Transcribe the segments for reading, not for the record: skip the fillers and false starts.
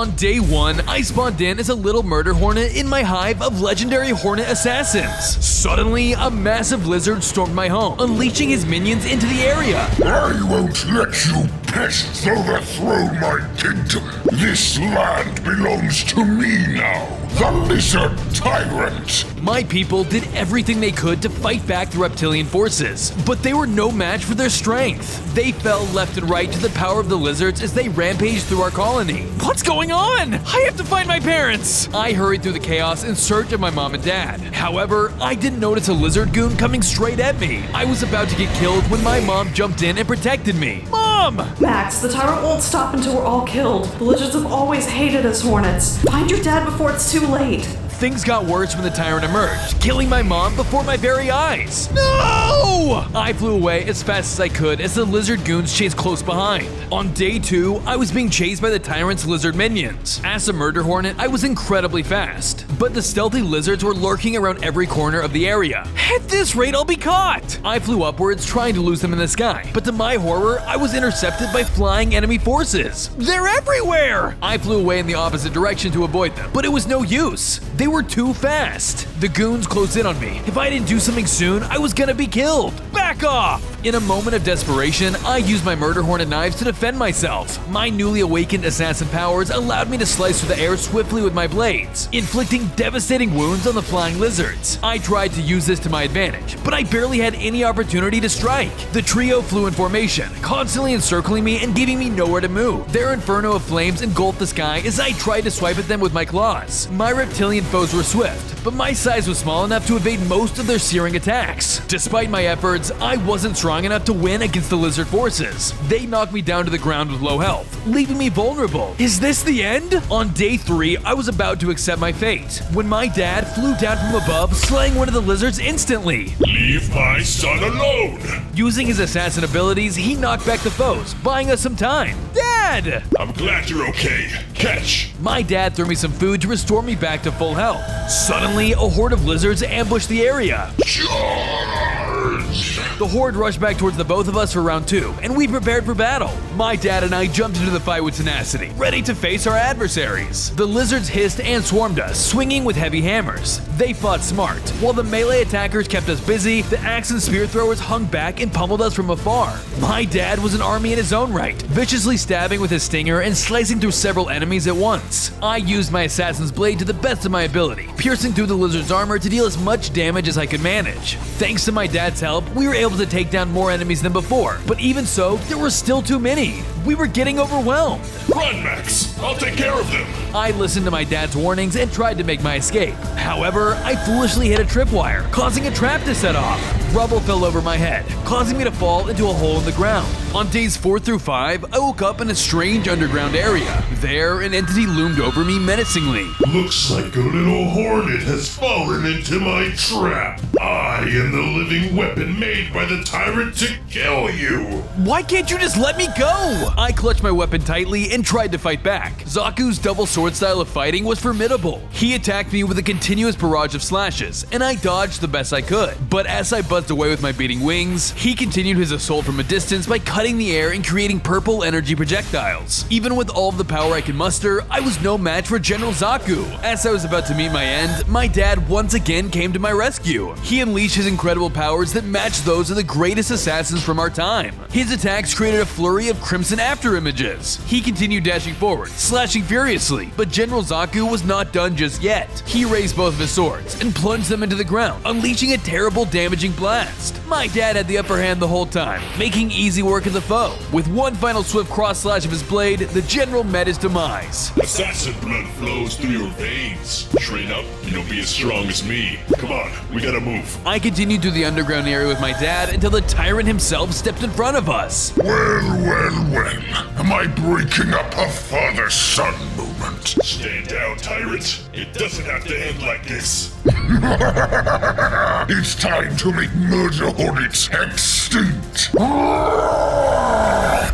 On day 1, I spawned in as a little murder hornet in my hive of legendary hornet assassins. Suddenly, a massive lizard stormed my home, unleashing his minions into the area. I won't let you pests overthrow my kingdom. This land belongs to me now, the Lizard Tyrant. My people did everything they could to fight back the reptilian forces, but they were no match for their strength. They fell left and right to the power of the lizards as they rampaged through our colony. What's going on? I have to find my parents! I hurried through the chaos in search of my mom and dad. However, I didn't notice a lizard goon coming straight at me. I was about to get killed when my mom jumped in and protected me. Mom! Max, the Tyrant won't stop until we're all killed. The lizards have always hated us hornets. Find your dad before it's too late. Things got worse when the Tyrant emerged, killing my mom before my very eyes. No! I flew away as fast as I could as the lizard goons chased close behind. On day 2, I was being chased by the Tyrant's lizard minions. As a murder hornet, I was incredibly fast, but the stealthy lizards were lurking around every corner of the area. At this rate, I'll be caught! I flew upwards, trying to lose them in the sky, but to my horror, I was intercepted by flying enemy forces. They're everywhere! I flew away in the opposite direction to avoid them, but it was no use. They were too fast. The goons closed in on me. If I didn't do something soon, I was gonna be killed. Back off! In a moment of desperation, I used my murder hornet knives to defend myself. My newly awakened assassin powers allowed me to slice through the air swiftly with my blades, inflicting devastating wounds on the flying lizards. I tried to use this to my advantage, but I barely had any opportunity to strike. The trio flew in formation, constantly encircling me and giving me nowhere to move. Their inferno of flames engulfed the sky as I tried to swipe at them with my claws. My reptilian foes were swift, but my size was small enough to evade most of their searing attacks. Despite my efforts, I wasn't strong enough to win against the lizard forces. They knocked me down to the ground with low health, leaving me vulnerable. Is this the end? On day 3, I was about to accept my fate, when my dad flew down from above, slaying one of the lizards instantly. Leave my son alone! Using his assassin abilities, he knocked back the foes, buying us some time. Dad! I'm glad you're okay. Catch! My dad threw me some food to restore me back to full health. Suddenly, a horde of lizards ambushed the area. Charge! The horde rushed back towards the both of us for round 2, and we prepared for battle. My dad and I jumped into the fight with tenacity, ready to face our adversaries. The lizards hissed and swarmed us, swinging with heavy hammers. They fought smart. While the melee attackers kept us busy, the axe and spear throwers hung back and pummeled us from afar. My dad was an army in his own right, viciously stabbing with his stinger and slicing through several enemies at once. I used my assassin's blade to the best of my ability, piercing through the lizard's armor to deal as much damage as I could manage. Thanks to my dad's help, we were able to take down more enemies than before, but even so, there were still too many. We were getting overwhelmed. Run, Max! I'll take care of them! I listened to my dad's warnings and tried to make my escape. However, I foolishly hit a tripwire, causing a trap to set off. Rubble fell over my head, causing me to fall into a hole in the ground. On days 4 through 5, I woke up in a strange underground area. There, an entity loomed over me menacingly. Looks like a little hornet has fallen into my trap. I am the living weapon made by the Tyrant to kill you. Why can't you just let me go? I clutched my weapon tightly and tried to fight back. Zaku's double sword style of fighting was formidable. He attacked me with a continuous barrage of slashes, and I dodged the best I could. But as I buzzed away with my beating wings, he continued his assault from a distance by cutting the air and creating purple energy projectiles. Even with all of the power I could muster, I was no match for General Zaku. As I was about to meet my end, my dad once again came to my rescue. He unleashed his incredible powers that matched those of the greatest assassins from our time. His attacks created a flurry of crimson after images. He continued dashing forward, slashing furiously, but General Zaku was not done just yet. He raised both of his swords and plunged them into the ground, unleashing a terrible damaging blast. My dad had the upper hand the whole time, making easy work of the foe. With one final swift cross slash of his blade, the general met his demise. Assassin blood flows through your veins. Train up and you'll be as strong as me. Come on, we gotta move. I continued through the underground area with my dad until the Tyrant himself stepped in front of us. Well. Am I breaking up a father-son movement? Stand down, Tyrant. It doesn't have to end like this. It's time to make Murder Hornets extinct.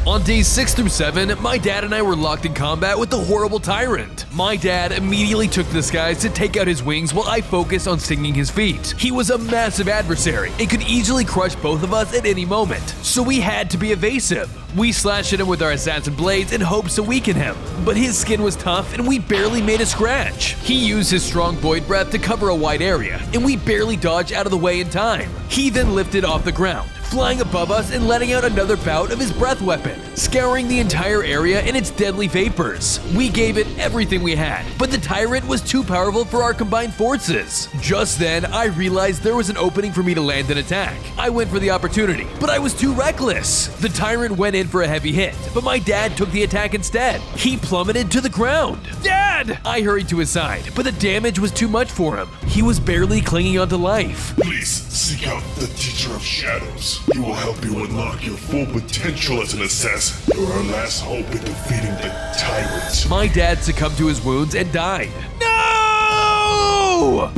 On days 6 through 7, my dad and I were locked in combat with the horrible Tyrant. My dad immediately took the skies to take out his wings while I focused on stinging his feet. He was a massive adversary and could easily crush both of us at any moment, so we had to be evasive. We slashed at him with our assassin blades in hopes to weaken him, but his skin was tough and we barely made a scratch. He used his strong void breath to cover a wide area, and we barely dodged out of the way in time. He then lifted off the ground, flying above us and letting out another bout of his breath weapon, scouring the entire area in its deadly vapors. We gave it everything we had, but the Tyrant was too powerful for our combined forces. Just then, I realized there was an opening for me to land an attack. I went for the opportunity, but I was too reckless. The Tyrant went in for a heavy hit, but my dad took the attack instead. He plummeted to the ground. Dad! I hurried to his side, but the damage was too much for him. He was barely clinging onto life. Please seek out the Teacher of Shadows. He will help you unlock your full potential as an assassin. You're our last hope in defeating the Tyrant. My dad succumbed to his wounds and died. No!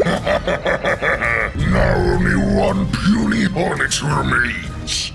Now only one puny hornet remains.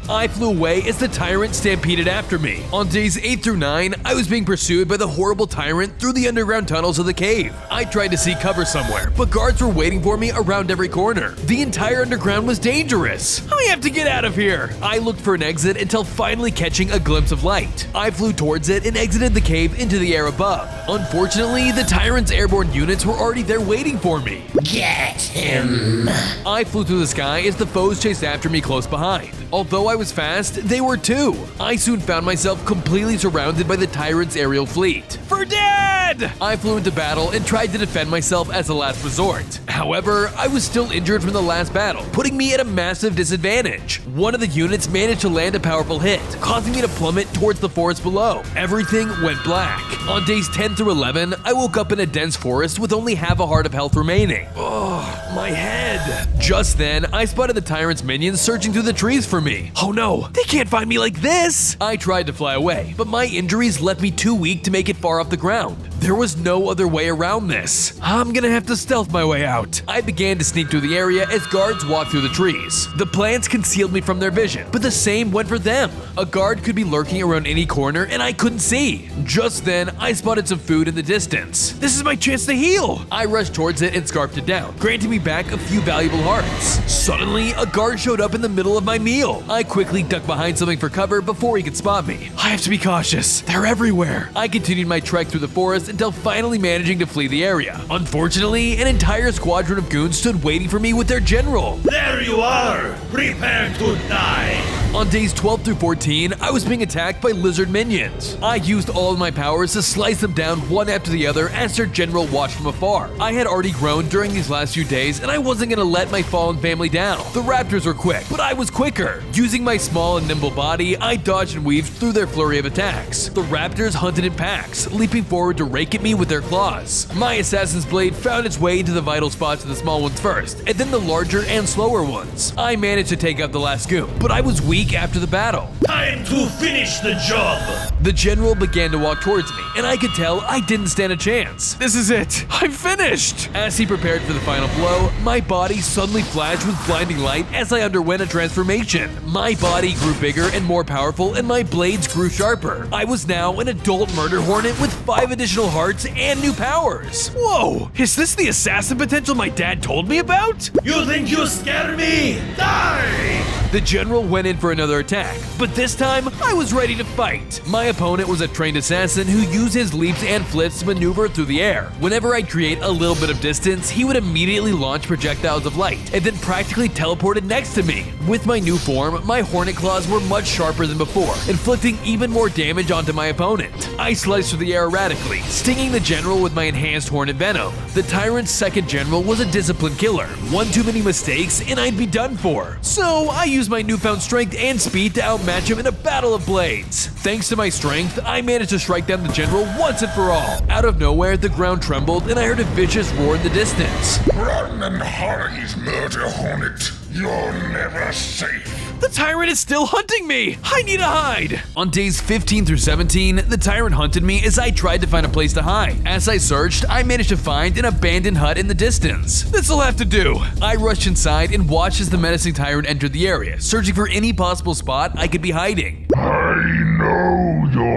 I flew away as the Tyrant stampeded after me. On days 8 through 9, I was being pursued by the horrible Tyrant through the underground tunnels of the cave. I tried to seek cover somewhere, but guards were waiting for me around every corner. The entire underground was dangerous. I have to get out of here. I looked for an exit until finally catching a glimpse of light. I flew towards it and exited the cave into the air above. Unfortunately, the Tyrant's airborne units were already there waiting for me. Get him! I flew through the sky as the foes chased after me close behind. Although I was fast, they were too. I soon found myself completely surrounded by the Tyrant's aerial fleet. For Dad! I flew into battle and tried to defend myself as a last resort. However, I was still injured from the last battle, putting me at a massive disadvantage. One of the units managed to land a powerful hit, causing me to plummet towards the forest below. Everything went black. On days 10 through 11, I woke up in a dense forest with only half a heart of health remaining. Oh, my head. Just then, I spotted the Tyrant's minions searching through the trees for me. Oh no, they can't find me like this! I tried to fly away, but my injuries left me too weak to make it far off the ground. There was no other way around this. I'm gonna have to stealth my way out. I began to sneak through the area as guards walked through the trees. The plants concealed me from their vision, but the same went for them. A guard could be lurking around any corner and I couldn't see. Just then, I spotted some food in the distance. This is my chance to heal! I rushed towards it and scarfed it down, granting me back a few valuable hearts. Suddenly, a guard showed up in the middle of my meal. I quickly ducked behind something for cover before he could spot me. I have to be cautious. They're everywhere. I continued my trek through the forest until finally managing to flee the area. Unfortunately, an entire squadron of goons stood waiting for me with their general. There you are! Prepare to die! On days 12 through 14, I was being attacked by lizard minions. I used all of my powers to slice them down one after the other as their general watched from afar. I had already grown during these last few days and I wasn't gonna let my fallen family down. The raptors were quick, but I was quicker. Using my small and nimble body, I dodged and weaved through their flurry of attacks. The raptors hunted in packs, leaping forward to rake at me with their claws. My assassin's blade found its way into the vital spots of the small ones first, and then the larger and slower ones. I managed to take out the last goon, but I was weak after the battle. Time to finish the job! The general began to walk towards me, and I could tell I didn't stand a chance. This is it. I'm finished! As he prepared for the final blow, my body suddenly flashed with blinding light as I underwent a transformation. My body grew bigger and more powerful, and my blades grew sharper. I was now an adult Murder Hornet with 5 additional hearts and new powers. Whoa! Is this the assassin potential my dad told me about? You think you scare me? Die! The general went in for another attack, but this time I was ready to fight. My opponent was a trained assassin who used his leaps and flips to maneuver through the air. Whenever I'd create a little bit of distance, he would immediately launch projectiles of light and then practically teleported next to me. With my new form, my hornet claws were much sharper than before, inflicting even more damage onto my opponent. I sliced through the air erratically, stinging the general with my enhanced hornet venom. The Tyrant's second general was a disciplined killer. One too many mistakes and I'd be done for. So I used my newfound strength and speed to outmatch him in a battle of blades. Thanks to my strength, I managed to strike down the general once and for all. Out of nowhere, the ground trembled and I heard a vicious roar in the distance. Run and hide, Murder Hornet. You're never safe. The Tyrant is still hunting me! I need to hide! On days 15 through 17, the Tyrant hunted me as I tried to find a place to hide. As I searched, I managed to find an abandoned hut in the distance. This'll have to do. I rushed inside and watched as the menacing Tyrant entered the area, searching for any possible spot I could be hiding. I know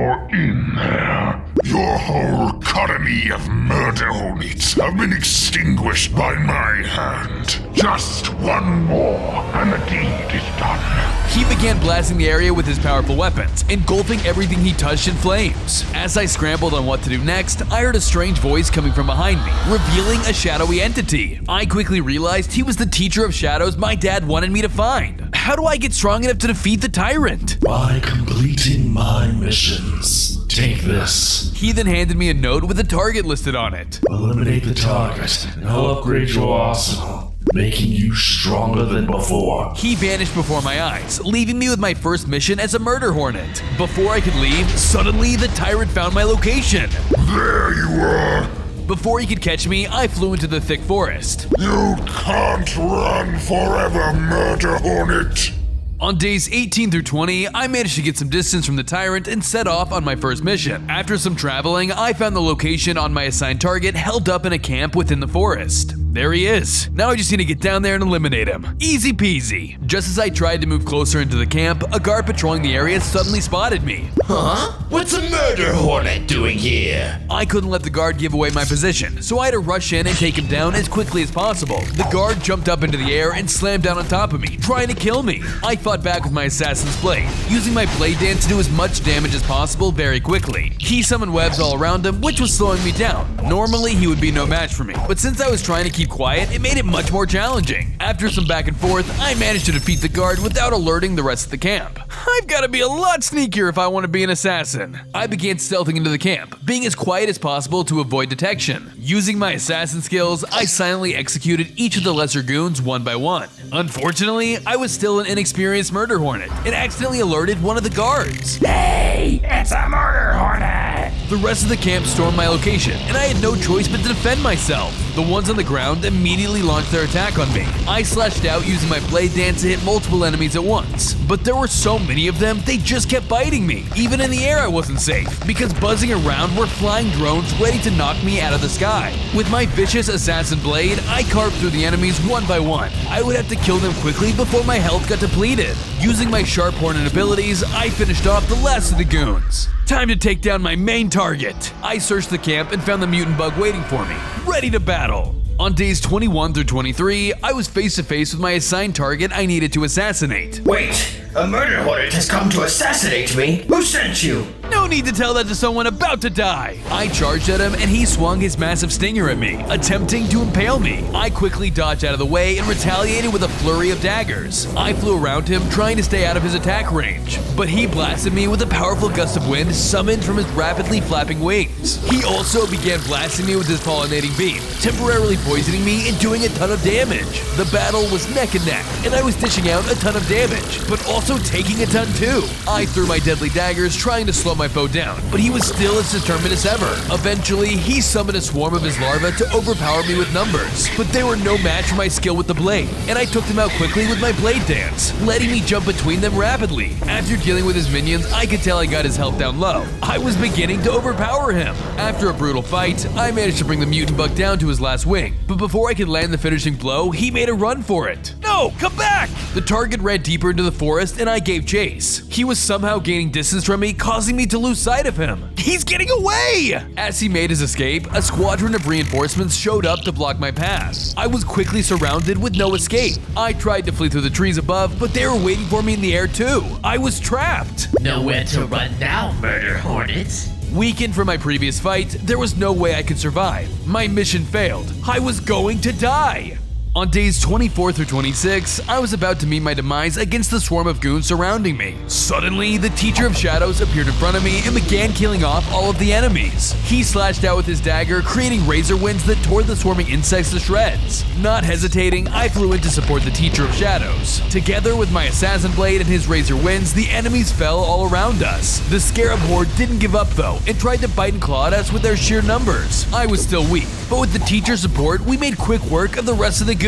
you're in there. Your whole colony of murder hornets have been extinguished by my hand. Just one more, and the deed is done. He began blasting the area with his powerful weapons, engulfing everything he touched in flames. As I scrambled on what to do next, I heard a strange voice coming from behind me, revealing a shadowy entity. I quickly realized he was the teacher of shadows my dad wanted me to find. How do I get strong enough to defeat the Tyrant? By completing my missions. Take this. He then handed me a note with a target listed on it. Eliminate the target, and I'll upgrade your arsenal, making you stronger than before. He vanished before my eyes, leaving me with my first mission as a Murder Hornet. Before I could leave, suddenly the Tyrant found my location. There you are. Before he could catch me, I flew into the thick forest. You can't run forever, Murder Hornet. On days 18 through 20, I managed to get some distance from the Tyrant and set off on my first mission. After some traveling, I found the location on my assigned target held up in a camp within the forest. There he is. Now I just need to get down there and eliminate him. Easy peasy. Just as I tried to move closer into the camp, a guard patrolling the area suddenly spotted me. Huh? What's a murder hornet doing here? I couldn't let the guard give away my position, so I had to rush in and take him down as quickly as possible. The guard jumped up into the air and slammed down on top of me, trying to kill me. I fought back with my assassin's blade, using my blade dance to do as much damage as possible very quickly. He summoned webs all around him, which was slowing me down. Normally, he would be no match for me, but since I was trying to keep quiet, it made it much more challenging. After some back and forth, I managed to defeat the guard without alerting the rest of the camp. I've got to be a lot sneakier if I want to be an assassin. I began stealthing into the camp, being as quiet as possible to avoid detection. Using my assassin skills, I silently executed each of the lesser goons one by one. Unfortunately, I was still an inexperienced Murder Hornet and accidentally alerted one of the guards. Hey, it's a murder hornet! The rest of the camp stormed my location, and I had no choice but to defend myself. The ones on the ground immediately launched their attack on me. I slashed out using my blade dance to hit multiple enemies at once, but there were so many of them, they just kept biting me. Even in the air I wasn't safe, because buzzing around were flying drones ready to knock me out of the sky. With my vicious assassin blade, I carved through the enemies one by one. I would have to kill them quickly before my health got depleted. Using my sharp hornet abilities, I finished off the last of the goons. Time to take down my main target. I searched the camp and found the mutant bug waiting for me, ready to battle. On days 21 through 23, I was face to face with my assigned target I needed to assassinate. Wait, a murder hornet has come to assassinate me? Who sent you? No need to tell that to someone about to die. I charged at him and he swung his massive stinger at me, attempting to impale me. I quickly dodged out of the way and retaliated with a flurry of daggers. I flew around him, trying to stay out of his attack range, but he blasted me with a powerful gust of wind summoned from his rapidly flapping wings. He also began blasting me with his pollinating beam, temporarily poisoning me and doing a ton of damage. The battle was neck and neck, and I was dishing out a ton of damage, but also taking a ton too. I threw my deadly daggers, trying to slow my foe down, but he was still as determined as ever. Eventually, he summoned a swarm of his larvae to overpower me with numbers, but they were no match for my skill with the blade, and I took them out quickly with my blade dance, letting me jump between them rapidly. After dealing with his minions, I could tell he got his health down low. I was beginning to overpower him. After a brutal fight, I managed to bring the mutant bug down to his last wing, but before I could land the finishing blow, he made a run for it. No, come back! The target ran deeper into the forest and I gave chase. He was somehow gaining distance from me, causing me to lose sight of him. He's getting away! As he made his escape, a squadron of reinforcements showed up to block my path. I was quickly surrounded with no escape. I tried to flee through the trees above, but they were waiting for me in the air too. I was trapped. Nowhere to run now, murder hornets. Weakened from my previous fight, there was no way I could survive. My mission failed. I was going to die. On days 24 through 26, I was about to meet my demise against the swarm of goons surrounding me. Suddenly, the Teacher of Shadows appeared in front of me and began killing off all of the enemies. He slashed out with his dagger, creating razor winds that tore the swarming insects to shreds. Not hesitating, I flew in to support the Teacher of Shadows. Together with my assassin blade and his razor winds, the enemies fell all around us. The scarab horde didn't give up though, and tried to bite and claw at us with their sheer numbers. I was still weak, but with the teacher's support, we made quick work of the rest of the goons.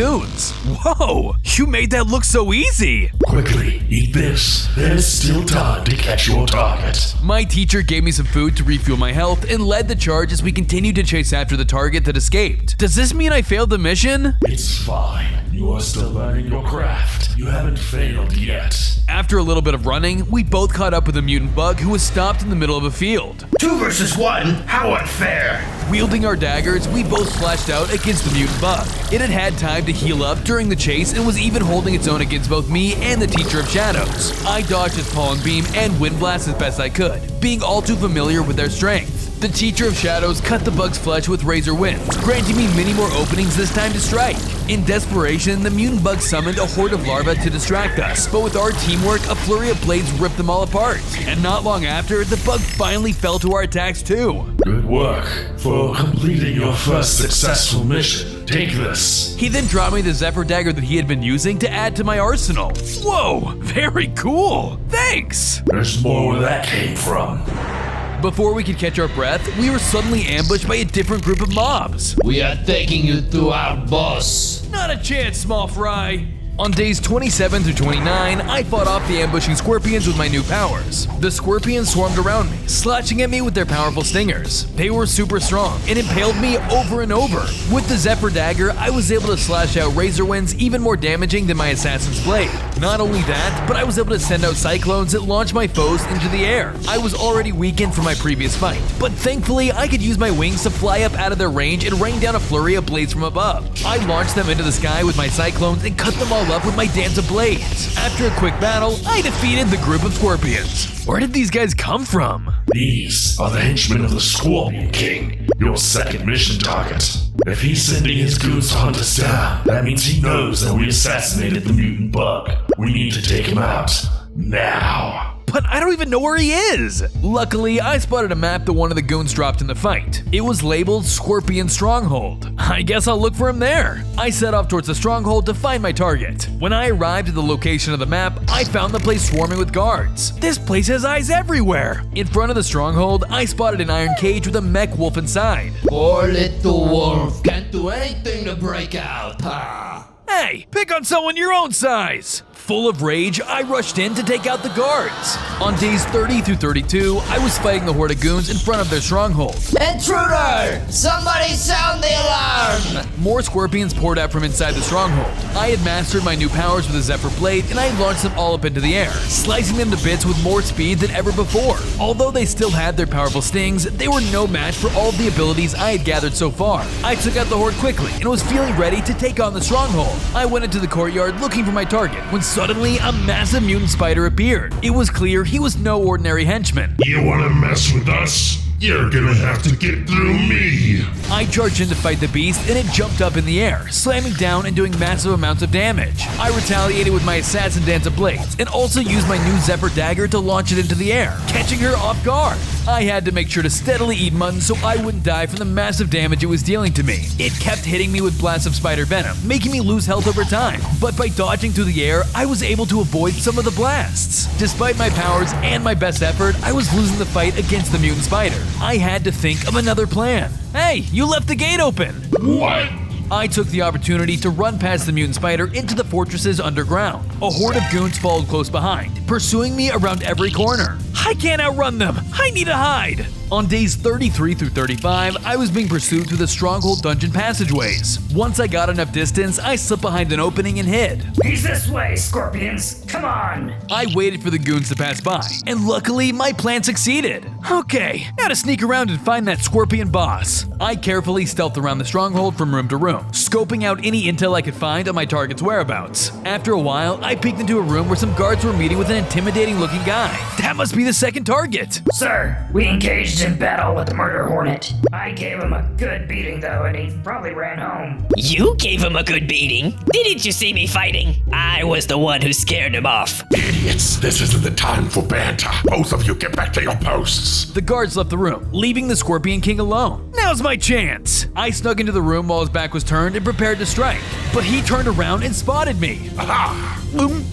Whoa, you made that look so easy. Quickly, eat this. There's still time to catch your target. My teacher gave me some food to refuel my health and led the charge as we continued to chase after the target that escaped. Does this mean I failed the mission? It's fine. You are still learning your craft. You haven't failed yet. After a little bit of running, we both caught up with a mutant bug who was stopped in the middle of a field. 2 versus 1? How unfair! Wielding our daggers, we both splashed out against the mutant bug. It had time to heal up during the chase and was even holding its own against both me and the Teacher of Shadows. I dodged its pollen beam and wind blast as best I could, being all too familiar with their strength. The Teacher of Shadows cut the bug's flesh with razor winds, granting me many more openings this time to strike. In desperation, the mutant bug summoned a horde of larvae to distract us, but with our teamwork, a flurry of blades ripped them all apart. And not long after, the bug finally fell to our attacks too. Good work. For completing your first successful mission, take this. He then dropped me the Zephyr dagger that he had been using to add to my arsenal. Whoa, very cool. Thanks. There's more where that came from. Before we could catch our breath, we were suddenly ambushed by a different group of mobs. We are taking you to our boss. Not a chance, small fry. On days 27 through 29, I fought off the ambushing scorpions with my new powers. The scorpions swarmed around me, slashing at me with their powerful stingers. They were super strong and impaled me over and over. With the Zephyr dagger, I was able to slash out razor winds even more damaging than my assassin's blade. Not only that, but I was able to send out cyclones that launched my foes into the air. I was already weakened from my previous fight, but thankfully I could use my wings to fly up out of their range and rain down a flurry of blades from above. I launched them into the sky with my cyclones and cut them all up with my dance of blades. After a quick battle, I defeated the group of scorpions. Where did these guys come from? These are the henchmen of the Scorpion King, your second mission target. If he's sending his goons to hunt us down, that means he knows that we assassinated the mutant bug. We need to take him out. Now. But I don't even know where he is! Luckily, I spotted a map that one of the goons dropped in the fight. It was labeled Scorpion Stronghold. I guess I'll look for him there. I set off towards the stronghold to find my target. When I arrived at the location of the map, I found the place swarming with guards. This place has eyes everywhere! In front of the stronghold, I spotted an iron cage with a mech wolf inside. Poor little wolf can't do anything to break out, huh? Hey, pick on someone your own size! Full of rage, I rushed in to take out the guards. On days 30 through 32, I was fighting the horde of goons in front of their stronghold. Intruder! Somebody sound the alarm! More scorpions poured out from inside the stronghold. I had mastered my new powers with the Zephyr blade, and I launched them all up into the air, slicing them to bits with more speed than ever before. Although they still had their powerful stings, they were no match for all of the abilities I had gathered so far. I took out the horde quickly and was feeling ready to take on the stronghold. I went into the courtyard looking for my target when suddenly a massive mutant spider appeared. It was clear he was no ordinary henchman. You wanna mess with us? You're gonna have to get through me. I charged in to fight the beast and it jumped up in the air, slamming down and doing massive amounts of damage. I retaliated with my assassin dance of blades and also used my new Zephyr dagger to launch it into the air, catching her off guard. I had to make sure to steadily eat mutton so I wouldn't die from the massive damage it was dealing to me. It kept hitting me with blasts of spider venom, making me lose health over time. But by dodging through the air, I was able to avoid some of the blasts. Despite my powers and my best effort, I was losing the fight against the mutant spider. I had to think of another plan. Hey, you left the gate open! What? I took the opportunity to run past the mutant spider into the fortress's underground. A horde of goons followed close behind, pursuing me around every corner. I can't outrun them! I need to hide! On days 33 through 35, I was being pursued through the stronghold dungeon passageways. Once I got enough distance, I slipped behind an opening and hid. He's this way, Scorpions! Come on! I waited for the goons to pass by, and luckily my plan succeeded. Okay, now to sneak around and find that scorpion boss. I carefully stealthed around the stronghold from room to room, scoping out any intel I could find on my target's whereabouts. After a while, I peeked into a room where some guards were meeting with an intimidating looking guy. That must be the second target. Sir, we engaged in battle with the Murder Hornet. I gave him a good beating though, and he probably ran home. You gave him a good beating? Didn't you see me fighting? I was the one who scared him off. Idiots, this isn't the time for banter. Both of you get back to your posts. The guards left the room, leaving the Scorpion King alone. Now's my chance! I snuck into the room while his back was turned and prepared to strike, but he turned around and spotted me. Aha! Boom.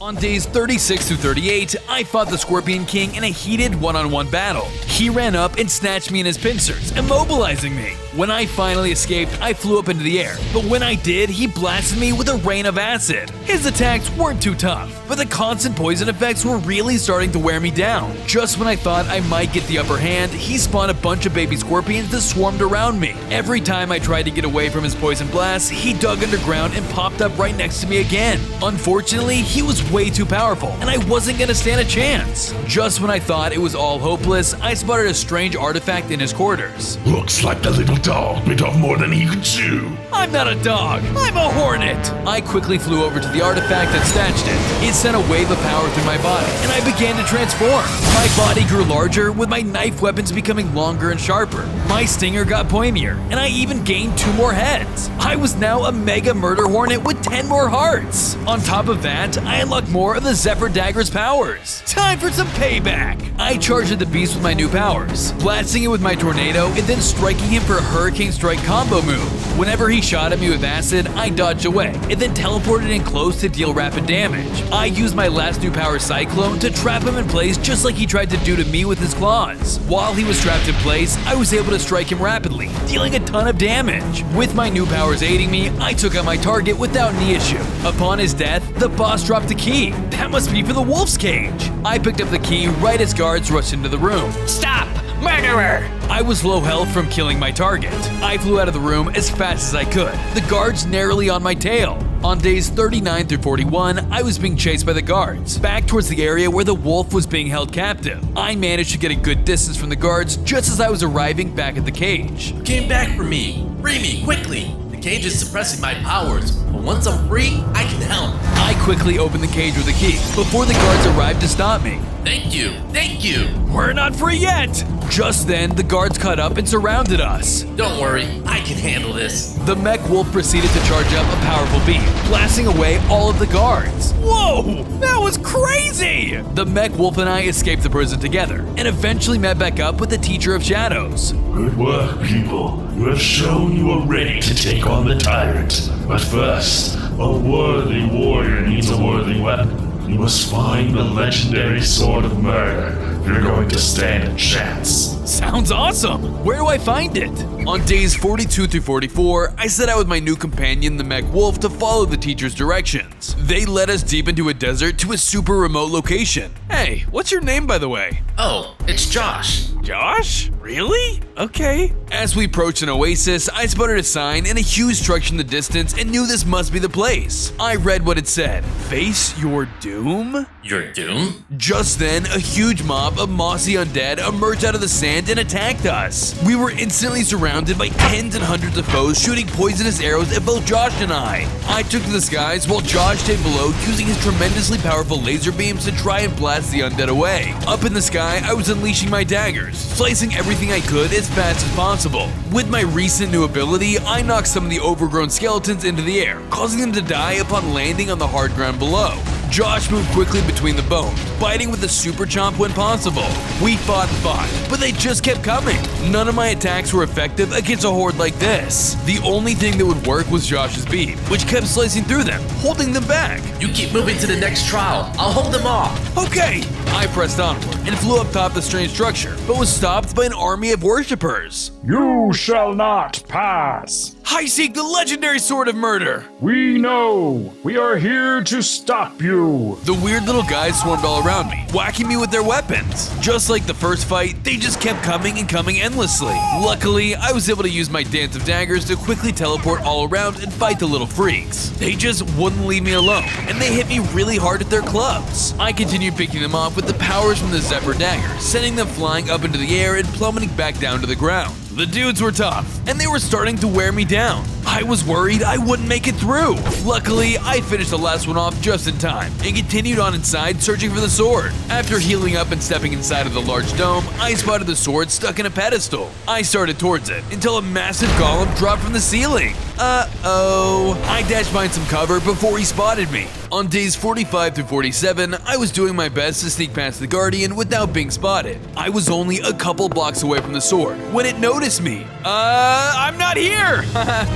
On days 36 through 38, I fought the Scorpion King in a heated one-on-one battle. He ran up and snatched me in his pincers, immobilizing me. When I finally escaped, I flew up into the air, but when I did, he blasted me with a rain of acid. His attacks weren't too tough, but the constant poison effects were really starting to wear me down. Just when I thought I might get the upper hand, he spawned a bunch of baby scorpions that swarmed around me. Every time I tried to get away from his poison blast, he dug underground and popped up right next to me again. Unfortunately, he was way too powerful, and I wasn't gonna stand a chance. Just when I thought it was all hopeless, I spotted a strange artifact in his quarters. Looks like the little dog bit off more than he could chew. I'm not a dog, I'm a hornet! I quickly flew over to the artifact and snatched it. It sent a wave of power through my body, and I began to transform. My body grew larger, with my knife weapons becoming longer and sharper. My stinger got pointier, and I even gained 2 more heads. I was now a mega murder hornet with 10 more hearts. On top of that, I unlocked more of the Zephyr Dagger's powers. Time for some payback! I charged at the beast with my new powers, blasting it with my tornado and then striking him for a Hurricane Strike combo move. Whenever he shot at me with acid, I dodged away and then teleported in close to deal rapid damage. I used my last new power, Cyclone, to trap him in place just like he tried to do to me with his claws. While he was trapped in place, I was able to strike him rapidly, dealing a ton of damage. With my new powers aiding me, I took out my target without any issue. Upon his death, the boss dropped a key. That must be for the wolf's cage. I picked up the key right as guards rushed into the room. Stop! Murderer! I was low health from killing my target. I flew out of the room as fast as I could, the guards narrowly on my tail. On days 39 through 41, I was being chased by the guards, back towards the area where the wolf was being held captive. I managed to get a good distance from the guards just as I was arriving back at the cage. Came back for me. Free me, quickly. The cage is suppressing my powers, but once I'm free, I can help. I quickly opened the cage with a key before the guards arrived to stop me. Thank you, thank you. We're not free yet! Just then, the guards caught up and surrounded us. Don't worry, I can handle this. The mech wolf proceeded to charge up a powerful beam, blasting away all of the guards. Whoa! That was crazy! The mech wolf and I escaped the prison together, and eventually met back up with the Teacher of Shadows. Good work, people. You have shown you are ready to take on the Tyrant. But first, a worthy warrior needs a worthy weapon. You must find the legendary Sword of Murder if you're going to stand a chance. Sounds awesome! Where do I find it? On days 42 through 44, I set out with my new companion, the mech wolf, to follow the teacher's directions. They led us deep into a desert to a super remote location. Hey, what's your name, by the way? Oh, it's Josh. Josh? Really? Okay. As we approached an oasis, I spotted a sign and a huge structure in the distance and knew this must be the place. I read what it said. Face your doom? Your doom? Just then, a huge mob of mossy undead emerged out of the sand and attacked us. We were instantly surrounded by tens and hundreds of foes shooting poisonous arrows at both Josh and I. I took to the skies while Josh stayed below, using his tremendously powerful laser beams to try and blast the undead away. Up in the sky, I was unleashing my daggers, slicing everything I could as fast as possible. With my recent new ability, I knocked some of the overgrown skeletons into the air, causing them to die upon landing on the hard ground below. Josh moved quickly between the bones, biting with a super chomp when possible. We fought and fought, but they just kept coming. None of my attacks were effective against a horde like this. The only thing that would work was Josh's beam, which kept slicing through them, holding them back. You keep moving to the next trial. I'll hold them off. Okay! I pressed onward and flew up top the strange structure, but was stopped by an army of worshippers. You shall not pass. I seek the legendary Sword of Murder. We know. We are here to stop you. The weird little guys swarmed all around me, whacking me with their weapons. Just like the first fight, they just kept coming and coming endlessly. Luckily, I was able to use my dance of daggers to quickly teleport all around and fight the little freaks. They just wouldn't leave me alone, and they hit me really hard with their clubs. I continued picking them off with the powers from the Zephyr Dagger, sending them flying up into the air and plummeting back down to the ground. The dudes were tough, and they were starting to wear me down. I was worried I wouldn't make it through. Luckily, I finished the last one off just in time, and continued on inside searching for the sword. After healing up and stepping inside of the large dome, I spotted the sword stuck in a pedestal. I started towards it, until a massive golem dropped from the ceiling. Uh-oh. I dashed behind some cover before he spotted me. On days 45 through 47, I was doing my best to sneak past the Guardian without being spotted. I was only a couple blocks away from the sword when it noticed me. I'm not here!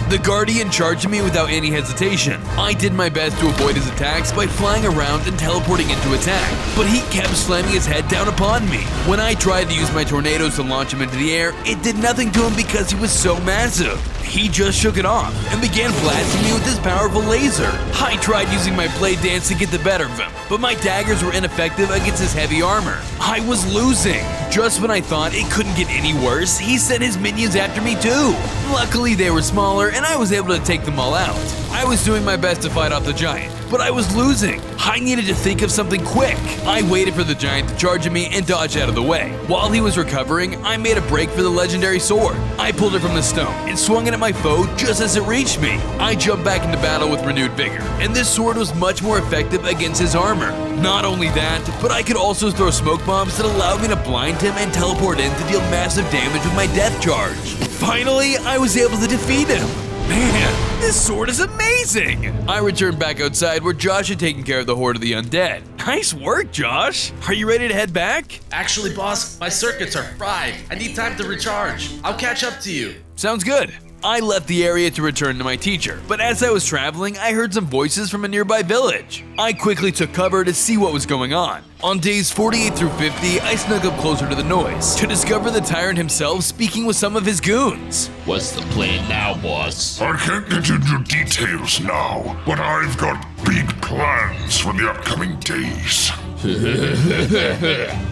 The The Guardian charged me without any hesitation. I did my best to avoid his attacks by flying around and teleporting into attack, but he kept slamming his head down upon me. When I tried to use my tornadoes to launch him into the air, it did nothing to him because he was so massive. He just shook it off and began blasting me with his powerful laser. I tried using my blade dance to get the better of him, but my daggers were ineffective against his heavy armor. I was losing. Just when I thought it couldn't get any worse, he sent his minions after me too. Luckily, they were smaller and I was able to take them all out. I was doing my best to fight off the giant, but I was losing. I needed to think of something quick. I waited for the giant to charge at me and dodge out of the way. While he was recovering, I made a break for the legendary sword. I pulled it from the stone and swung it at my foe just as it reached me. I jumped back into battle with renewed vigor, and this sword was much more effective against his armor. Not only that, but I could also throw smoke bombs that allowed me to blind him and teleport in to deal massive damage with my death charge. Finally, I was able to defeat him. Man, this sword is amazing! I returned back outside where Josh had taken care of the horde of the undead. Nice work, Josh! Are you ready to head back? Actually, boss, my circuits are fried. I need time to recharge. I'll catch up to you. Sounds good. I left the area to return to my teacher, but as I was traveling, I heard some voices from a nearby village. I quickly took cover to see what was going on. On days 48 through 50, I snuck up closer to the noise to discover the Tyrant himself speaking with some of his goons. What's the plan now, boss? I can't get into details now, but I've got big plans for the upcoming days.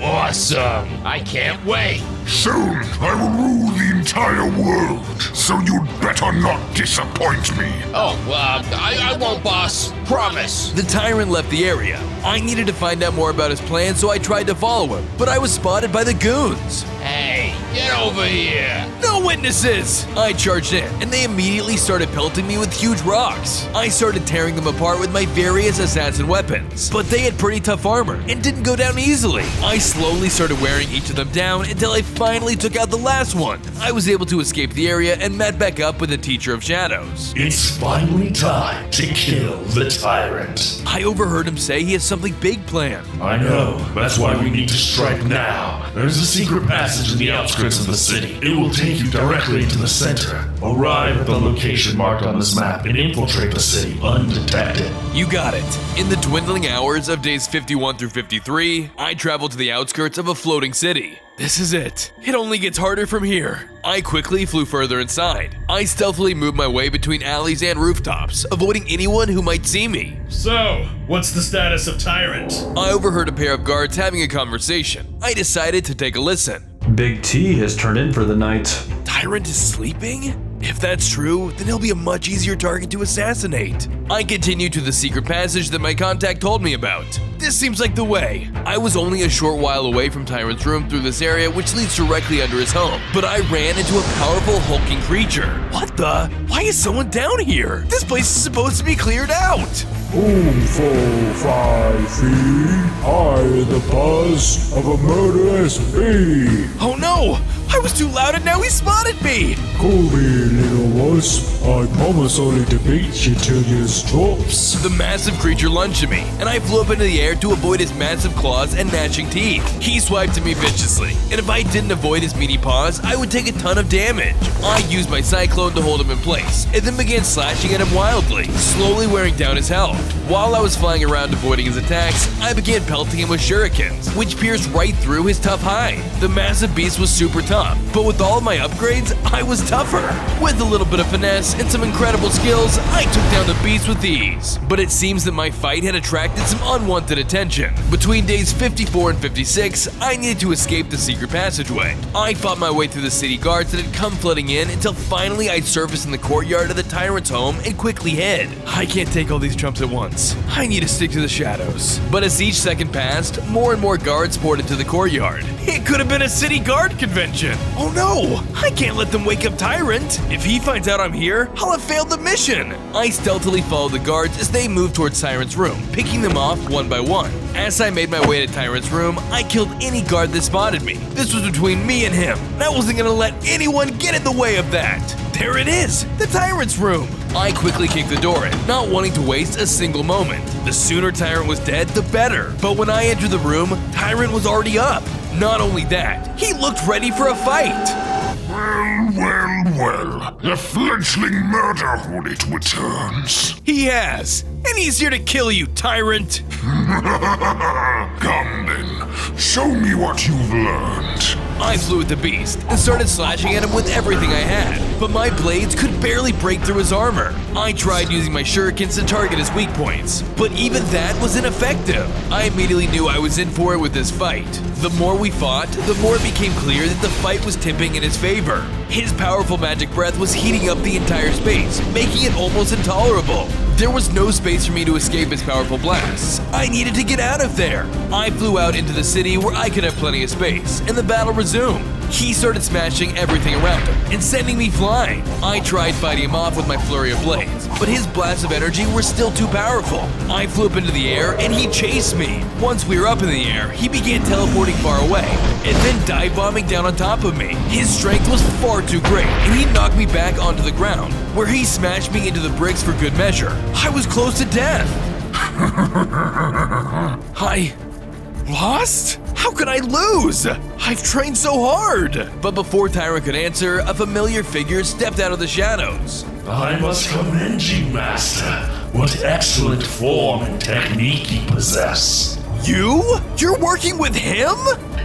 Awesome! I can't wait! Soon, I will rule the entire world, so you'd better not disappoint me. Oh, I won't, boss. Promise. The Tyrant left the area. I needed to find out more about his plan, so I tried to follow him, but I was spotted by the goons. Hey, get over here! No witnesses! I charged in, and they immediately started pelting me with huge rocks. I started tearing them apart with my various assassin weapons, but they had pretty tough armor and didn't go down easily. I slowly started wearing each of them down until I finally took out the last one. I was able to escape the area and met back up with the Teacher of Shadows. It's finally time to kill the Tyrant. I overheard him say he has something big planned. I know. That's why we need to strike now. There's a secret passage in the outskirts of the city. It will take you directly to the center. Arrive at the location marked on this map and infiltrate the city undetected. You got it. In the dwindling hours of days 51 through 53, I traveled to the outskirts of a floating city. This is it. It only gets harder from here. I quickly flew further inside. I stealthily moved my way between alleys and rooftops, avoiding anyone who might see me. So, what's the status of Tyrant? I overheard a pair of guards having a conversation. I decided to take a listen. Big T has turned in for the night. Tyrant is sleeping? If that's true, then he'll be a much easier target to assassinate. I continued to the secret passage that my contact told me about. This seems like the way. I was only a short while away from Tyrant's room through this area, which leads directly under his home, but I ran into a powerful hulking creature. What the? Why is someone down here? This place is supposed to be cleared out. 5 feet. I, the boss of a murderous bee. Oh no! I was too loud and now he spotted me! Call me, little wasp. I promise only to beat you till you stops. The massive creature lunged at me, and I flew up into the air to avoid his massive claws and gnashing teeth. He swiped at me viciously, and if I didn't avoid his meaty paws, I would take a ton of damage. I used my cyclone to hold him in place, and then began slashing at him wildly, slowly wearing down his health. While I was flying around avoiding his attacks, I began pelting him with shurikens, which pierced right through his tough hide. The massive beast was super tough, but with all of my upgrades, I was tougher. With a little bit of finesse and some incredible skills, I took down the beast with ease. But it seems that my fight had attracted some unwanted attention. Between days 54 and 56, I needed to escape the secret passageway. I fought my way through the city guards that had come flooding in until finally I surfaced in the courtyard of the Tyrant's home and quickly hid. I can't take all these jumps at once. I need to stick to the shadows. But as each second passed, more and more guards poured into the courtyard. It could have been a city guard convention. Oh no! I can't let them wake up Tyrant! If he finds out I'm here, I'll have failed the mission! I stealthily followed the guards as they moved towards Tyrant's room, picking them off one by one. As I made my way to Tyrant's room, I killed any guard that spotted me. This was between me and him, and I wasn't gonna let anyone get in the way of that! There it is! The Tyrant's room! I quickly kicked the door in, not wanting to waste a single moment. The sooner Tyrant was dead, the better. But when I entered the room, Tyrant was already up. Not only that, he looked ready for a fight. Well, Well, the fledgling Murder Hornet returns. He has, and he's here to kill you, Tyrant. Come then, show me what you've learned. I flew at the beast and started slashing at him with everything I had, but my blades could barely break through his armor. I tried using my shurikens to target his weak points, but even that was ineffective. I immediately knew I was in for it with this fight. The more we fought, the more it became clear that the fight was tipping in his favor. His powerful magic breath was heating up the entire space, making it almost intolerable. There was no space for me to escape his powerful blasts. I needed to get out of there. I flew out into the city where I could have plenty of space, and the battle resumed. He started smashing everything around him and sending me flying. I tried fighting him off with my flurry of blades, but his blasts of energy were still too powerful. I flew up into the air and he chased me. Once we were up in the air, he began teleporting far away and then dive bombing down on top of me. His strength was far too great and he knocked me back onto the ground, where he smashed me into the bricks for good measure. I was close to death. I lost? How could I lose? I've trained so hard. But before Tyrant could answer, a familiar figure stepped out of the shadows. I must commend you, Master. What excellent form and technique you possess. You? You're working with him?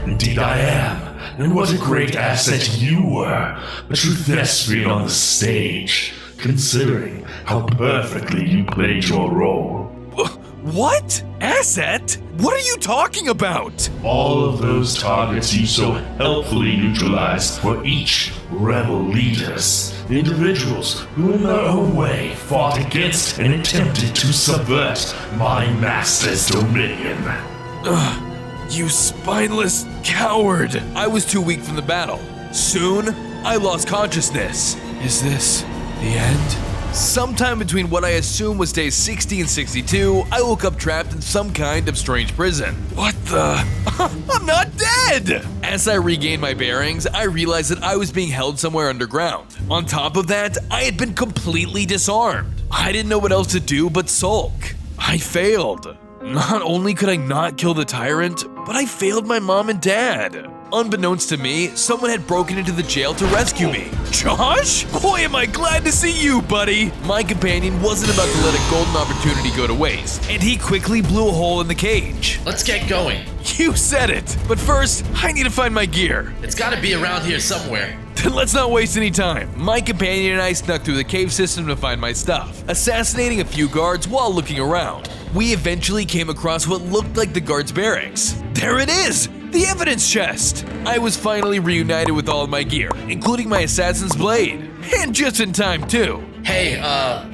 Indeed I am. And what a great asset you were. A true thespian on the stage, considering how perfectly you played your role. What? Asset? What are you talking about? All of those targets you so helpfully neutralized were each rebel leaders, individuals who in their own way fought against and attempted to subvert my master's dominion. You spineless coward! I was too weak from the battle. Soon, I lost consciousness. Is this the end? Sometime between what I assume was days 60 and 62, I woke up trapped in some kind of strange prison. What the? I'm not dead! As I regained my bearings, I realized that I was being held somewhere underground. On top of that, I had been completely disarmed. I didn't know what else to do but sulk. I failed. Not only could I not kill the Tyrant, but I failed my mom and dad. Unbeknownst to me, someone had broken into the jail to rescue me. Josh? Boy, am I glad to see you, buddy! My companion wasn't about to let a golden opportunity go to waste, and he quickly blew a hole in the cage. Let's get going. You said it! But first, I need to find my gear. It's gotta be around here somewhere. Then let's not waste any time. My companion and I snuck through the cave system to find my stuff, assassinating a few guards while looking around. We eventually came across what looked like the guards' barracks. There it is! The evidence chest! I was finally reunited with all of my gear, including my assassin's blade. And just in time, too. Hey,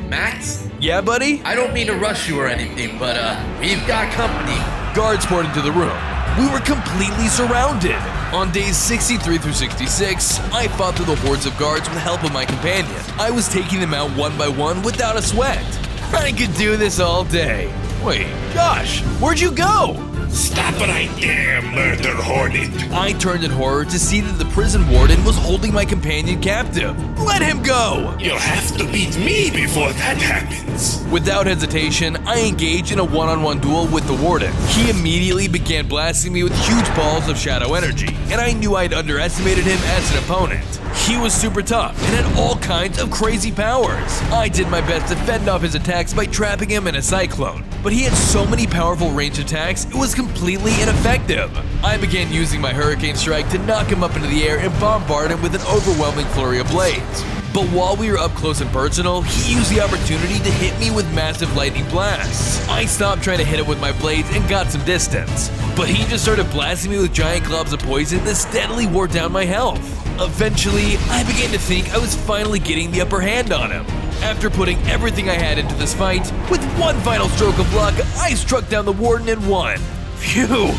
Max? Yeah, buddy? I don't mean to rush you or anything, but, we've got company. Guards poured into the room. We were completely surrounded. On days 63 through 66, I fought through the hordes of guards with the help of my companion. I was taking them out one by one without a sweat. I could do this all day. Wait, Josh, where'd you go? Stop it, I dare, Murder Hornet! I turned in horror to see that the prison warden was holding my companion captive. Let him go! You'll have to beat me before that happens. Without hesitation, I engaged in a one-on-one duel with the warden. He immediately began blasting me with huge balls of shadow energy, and I knew I'd underestimated him as an opponent. He was super tough and had all kinds of crazy powers. I did my best to fend off his attacks by trapping him in a cyclone, but he had so many powerful ranged attacks, it was completely ineffective. I began using my hurricane strike to knock him up into the air and bombard him with an overwhelming flurry of blades. But while we were up close and personal, he used the opportunity to hit me with massive lightning blasts. I stopped trying to hit him with my blades and got some distance, but he just started blasting me with giant globs of poison that steadily wore down my health. Eventually, I began to think I was finally getting the upper hand on him. After putting everything I had into this fight, with one final stroke of luck, I struck down the warden and won. Phew!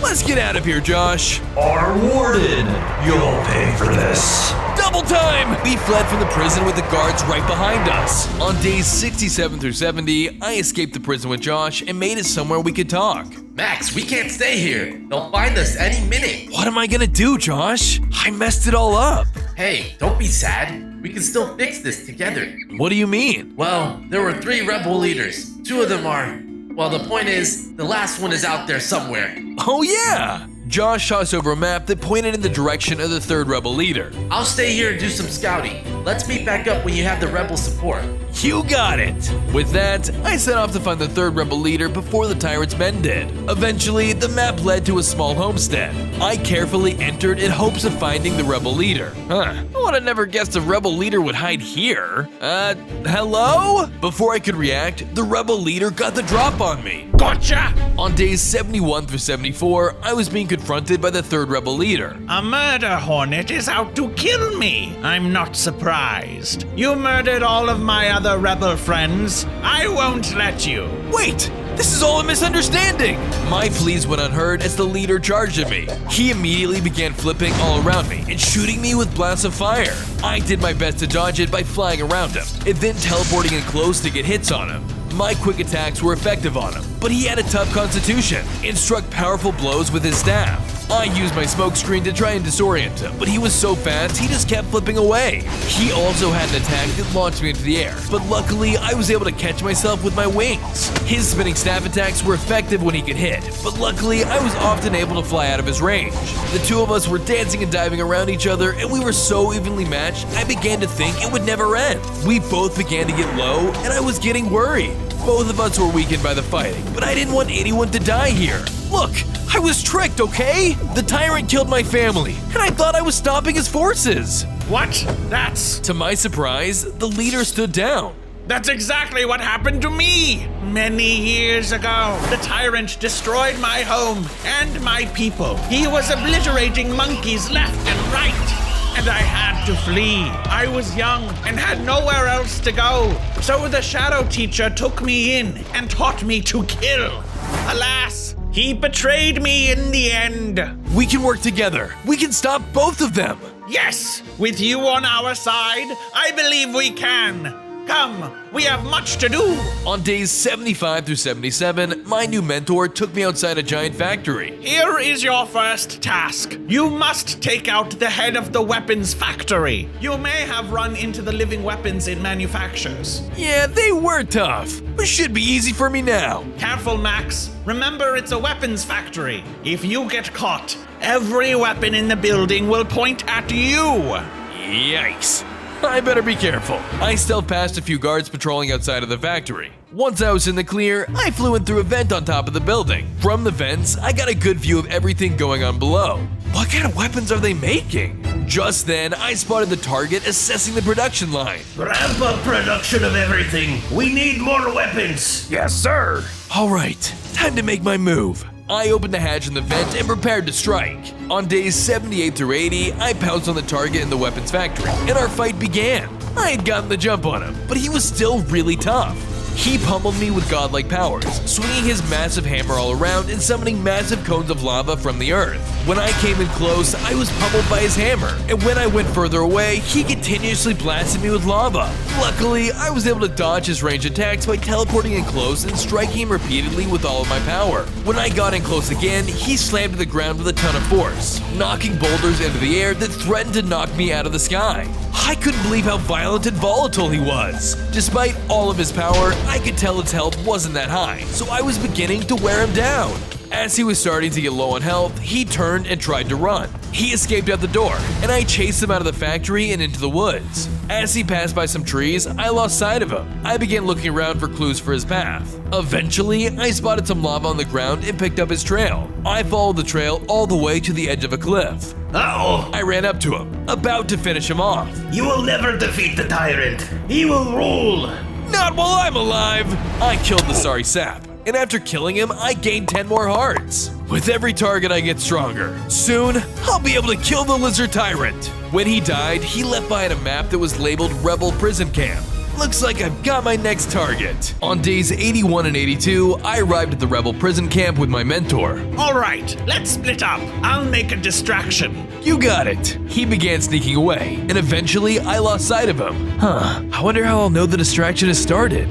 Let's get out of here, Josh. Our warden! You'll pay for this. Double time! We fled from the prison with the guards right behind us. On days 67 through 70, I escaped the prison with Josh and made it somewhere we could talk. Max, we can't stay here. They'll find us any minute. What am I gonna do, Josh? I messed it all up. Hey, don't be sad. We can still fix this together. What do you mean? Well, there were 3 rebel leaders. 2 of them are... Well, the point is, the last one is out there somewhere. Oh yeah! Josh tossed over a map that pointed in the direction of the 3rd rebel leader. I'll stay here and do some scouting. Let's meet back up when you have the rebel support. You got it! With that, I set off to find the third rebel leader before the Tyrant's men did. Eventually, the map led to a small homestead. I carefully entered in hopes of finding the rebel leader. I would have never guessed a rebel leader would hide here. Hello? Before I could react, the rebel leader got the drop on me. Gotcha! On days 71 through 74, I was being confronted by the third rebel leader. A murder hornet is out to kill me. I'm not surprised. You murdered all of my other rebel friends. I won't let you. Wait! This is all a misunderstanding! My pleas went unheard as the leader charged at me. He immediately began flipping all around me and shooting me with blasts of fire. I did my best to dodge it by flying around him and then teleporting in close to get hits on him. My quick attacks were effective on him, but he had a tough constitution and struck powerful blows with his staff. I used my smoke screen to try and disorient him, but he was so fast he just kept flipping away. He also had an attack that launched me into the air, but luckily I was able to catch myself with my wings. His spinning staff attacks were effective when he could hit, but luckily I was often able to fly out of his range. The two of us were dancing and diving around each other, and we were so evenly matched, I began to think it would never end. We both began to get low, and I was getting worried. Both of us were weakened by the fighting, but I didn't want anyone to die here. Look, I was tricked, okay? The Tyrant killed my family, and I thought I was stopping his forces. What? That's... To my surprise, the leader stood down. That's exactly what happened to me! Many years ago, the Tyrant destroyed my home and my people. He was obliterating monkeys left and right. And I had to flee. I was young and had nowhere else to go. So the Shadow Teacher took me in and taught me to kill. Alas, he betrayed me in the end. We can work together. We can stop both of them. Yes, with you on our side, I believe we can. Come, we have much to do. On days 75 through 77, my new mentor took me outside a giant factory. Here is your first task. You must take out the head of the weapons factory. You may have run into the living weapons it manufactures. Yeah, they were tough, but should be easy for me now. Careful, Max. Remember, it's a weapons factory. If you get caught, every weapon in the building will point at you. Yikes. I better be careful. I stealth past a few guards patrolling outside of the factory. Once I was in the clear, I flew in through a vent on top of the building. From the vents, I got a good view of everything going on below. What kind of weapons are they making? Just then, I spotted the target assessing the production line. Ramp up production of everything. We need more weapons. Yes, sir. All right, time to make my move. I opened the hatch in the vent and prepared to strike. On days 78 through 80, I pounced on the target in the weapons factory, and our fight began. I had gotten the jump on him, but he was still really tough. He pummeled me with godlike powers, swinging his massive hammer all around and summoning massive cones of lava from the earth. When I came in close, I was pummeled by his hammer, and when I went further away, he continuously blasted me with lava. Luckily, I was able to dodge his range attacks by teleporting in close and striking him repeatedly with all of my power. When I got in close again, he slammed to the ground with a ton of force, knocking boulders into the air that threatened to knock me out of the sky. I couldn't believe how violent and volatile he was. Despite all of his power, I could tell its health wasn't that high, so I was beginning to wear him down. As he was starting to get low on health, he turned and tried to run. He escaped out the door, and I chased him out of the factory and into the woods. As he passed by some trees, I lost sight of him. I began looking around for clues for his path. Eventually, I spotted some lava on the ground and picked up his trail. I followed the trail all the way to the edge of a cliff. Uh-oh. I ran up to him, about to finish him off. You will never defeat the Tyrant. He will rule. Not while I'm alive! I killed the sorry sap, and after killing him, I gained 10 more hearts. With every target, I get stronger. Soon, I'll be able to kill the Lizard Tyrant. When he died, he left behind a map that was labeled Rebel Prison Camp. Looks like I've got my next target. On days 81 and 82, I arrived at the Rebel Prison Camp with my mentor. All right, let's split up. I'll make a distraction. You got it. He began sneaking away, and eventually I lost sight of him. I wonder how I'll know the distraction has started.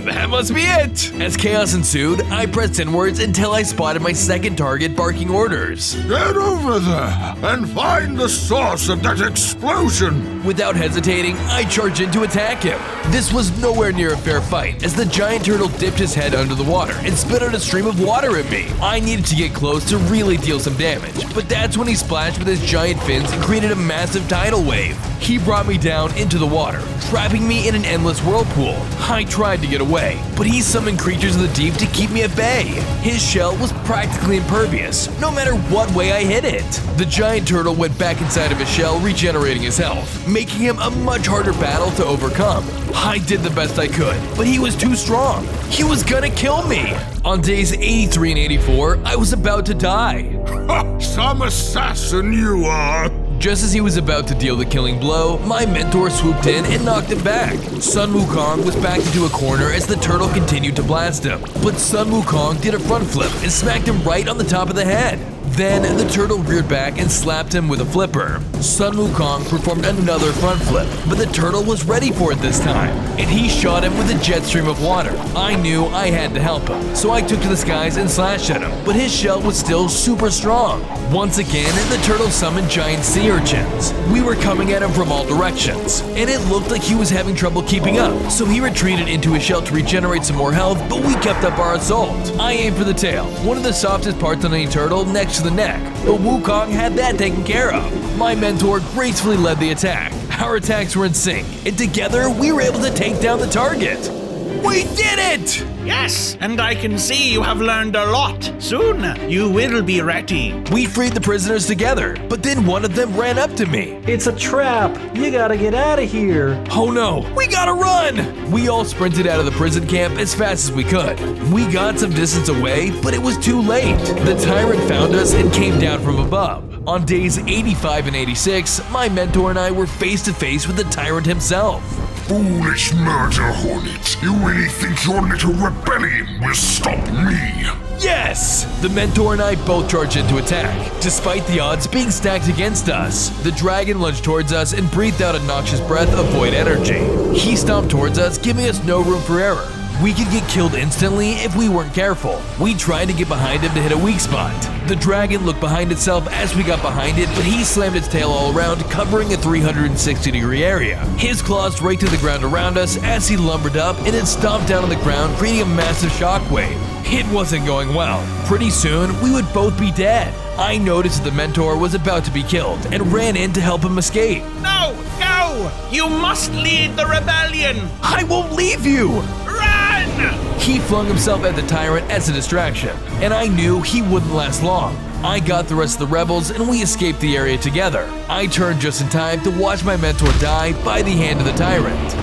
That must be it! As chaos ensued, I pressed inwards until I spotted my second target barking orders. Get over there and find the source of that explosion! Without hesitating, I charged in to attack him. This was nowhere near a fair fight, as the giant turtle dipped his head under the water and spit out a stream of water at me. I needed to get close to really deal some damage, but that's when he splashed with his giant fins and created a massive tidal wave. He brought me down into the water, trapping me in an endless whirlpool. I tried to get away, but he summoned creatures of the deep to keep me at bay. His shell was practically impervious, no matter what way I hit it. The giant turtle went back inside of his shell, regenerating his health, making him a much harder battle to overcome. I did the best I could, but he was too strong. He was gonna kill me. On days 83 and 84, I was about to die. Some assassin you are! Just as he was about to deal the killing blow, my mentor swooped in and knocked him back. Sun Wukong was backed into a corner as the turtle continued to blast him, but Sun Wukong did a front flip and smacked him right on the top of the head. Then the turtle reared back and slapped him with a flipper. Sun Wukong performed another front flip, but the turtle was ready for it this time, and he shot him with a jet stream of water. I knew I had to help him, so I took to the skies and slashed at him, but his shell was still super strong. Once again, the turtle summoned giant sea urchins. We were coming at him from all directions, and it looked like he was having trouble keeping up, so he retreated into his shell to regenerate some more health, but we kept up our assault. I aimed for the tail, one of the softest parts on any turtle next to the neck, but Wukong had that taken care of. My mentor gracefully led the attack. Our attacks were in sync, and together we were able to take down the target. We did it! Yes, and I can see you have learned a lot. Soon, you will be ready. We freed the prisoners together, but then one of them ran up to me. It's a trap. You gotta get out of here. Oh no, we gotta run! We all sprinted out of the prison camp as fast as we could. We got some distance away, but it was too late. The Tyrant found us and came down from above. On days 85 and 86, my mentor and I were face to face with the Tyrant himself. Foolish Murder Hornet! You really think your little rebellion will stop me? Yes! The mentor and I both charged into attack, despite the odds being stacked against us. The dragon lunged towards us and breathed out a noxious breath of void energy. He stomped towards us, giving us no room for error. We could get killed instantly if we weren't careful. We tried to get behind him to hit a weak spot. The dragon looked behind itself as we got behind it, but he slammed its tail all around, covering a 360-degree area. His claws raked to the ground around us as he lumbered up and then stomped down on the ground, creating a massive shockwave. It wasn't going well. Pretty soon, we would both be dead. I noticed that the mentor was about to be killed and ran in to help him escape. No! Go! You must lead the rebellion! I won't leave you! He flung himself at the Tyrant as a distraction, and I knew he wouldn't last long. I got the rest of the rebels and we escaped the area together. I turned just in time to watch my mentor die by the hand of the Tyrant.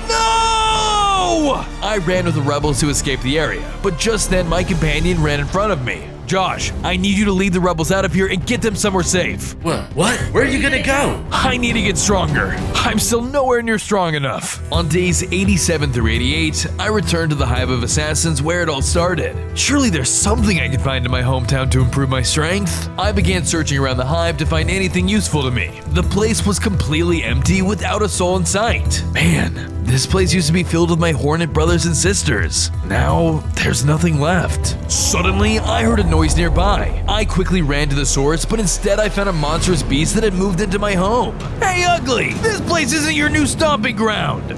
No! I ran with the rebels to escape the area, but just then my companion ran in front of me. Josh, I need you to lead the rebels out of here and get them somewhere safe. What? Where are you gonna go? I need to get stronger. I'm still nowhere near strong enough. On days 87 through 88, I returned to the Hive of Assassins where it all started. Surely there's something I could find in my hometown to improve my strength. I began searching around the Hive to find anything useful to me. The place was completely empty without a soul in sight. Man, this place used to be filled with my Hornet brothers and sisters. Now, there's nothing left. Suddenly, I heard a noise nearby. I quickly ran to the source, but instead I found a monstrous beast that had moved into my home. Hey, Ugly! This place isn't your new stomping ground!